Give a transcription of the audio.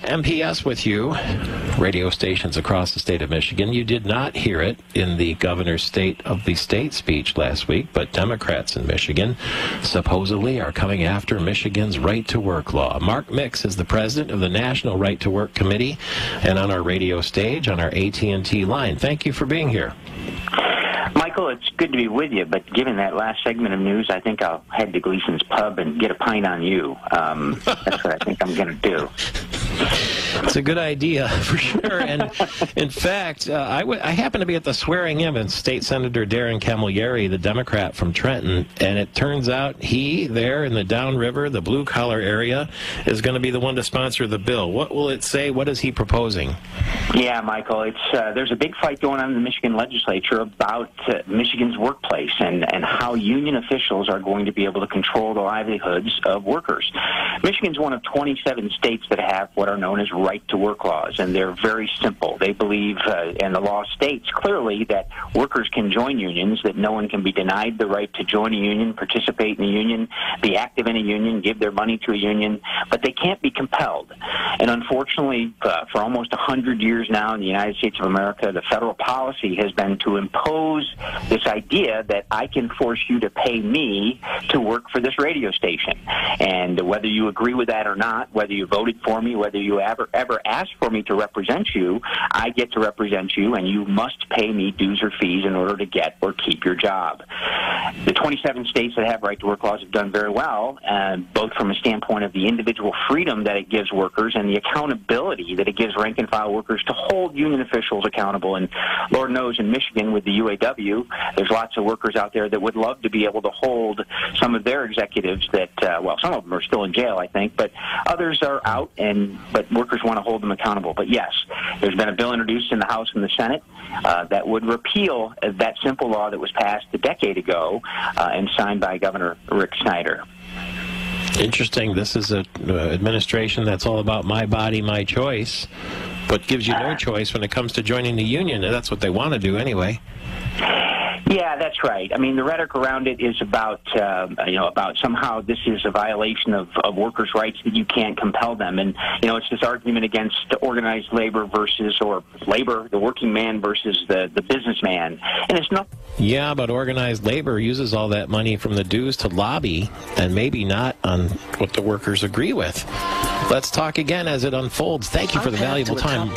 MPS with you, radio stations across the state of Michigan. You did not hear it in the governor's state of the state speech last week, but Democrats in Michigan supposedly are coming after Michigan's right-to-work law. Mark Mix is the president of the National Right-to-Work Committee and on our radio stage on our AT&T line. Thank you for being here. Michael, it's good to be with you, but given that last segment of news, I think I'll head to Gleason's Pub and get a pint on you. That's what I think I'm going to do. It's a good idea, for sure. And, in fact, I happened to be at the swearing-in of State Senator Darren Camilleri, the Democrat from Trenton, and it turns out he, there in the downriver, the blue-collar area, is going to be the one to sponsor the bill. What will it say? What is he proposing? Yeah, Michael, there's a big fight going on in the Michigan legislature about Michigan's workplace and how union officials are going to be able to control the livelihoods of workers. Michigan's one of 27 states that have what are known as right-to-work laws, and they're very simple. They believe, and the law states clearly, that workers can join unions, that no one can be denied the right to join a union, participate in a union, be active in a union, give their money to a union, but they can't be compelled. And unfortunately, for almost 100 years now in the United States of America, the federal policy has been to impose this idea that I can force you to pay me to work for this radio station. And whether you agree with that or not, whether you voted for me, whether you ever asked for me to represent you, I get to represent you, and you must pay me dues or fees in order to get or keep your job. The 27 states that have right-to-work laws have done very well, both from a standpoint of the individual freedom that it gives workers and the accountability that it gives rank-and-file workers to hold union officials accountable. And Lord knows in Michigan with the UAW, there's lots of workers out there that would love to be able to hold some of their executives that, well, some of them are still in jail, I think, but others are out, but workers want to hold them accountable. But yes, there's been a bill introduced in the House and the Senate that would repeal that simple law that was passed a decade ago and signed by Governor Rick Snyder. Interesting. This is an administration that's all about my body, my choice, but gives you no choice when it comes to joining the union, and that's what they want to do anyway. Yeah, that's right. I mean, the rhetoric around it is about, about somehow this is a violation of workers' rights, that you can't compel them. And, it's this argument against organized labor the working man versus the businessman. And it's not. Yeah, but organized labor uses all that money from the dues to lobby, and maybe not on what the workers agree with. Let's talk again as it unfolds. Thank you for the valuable time.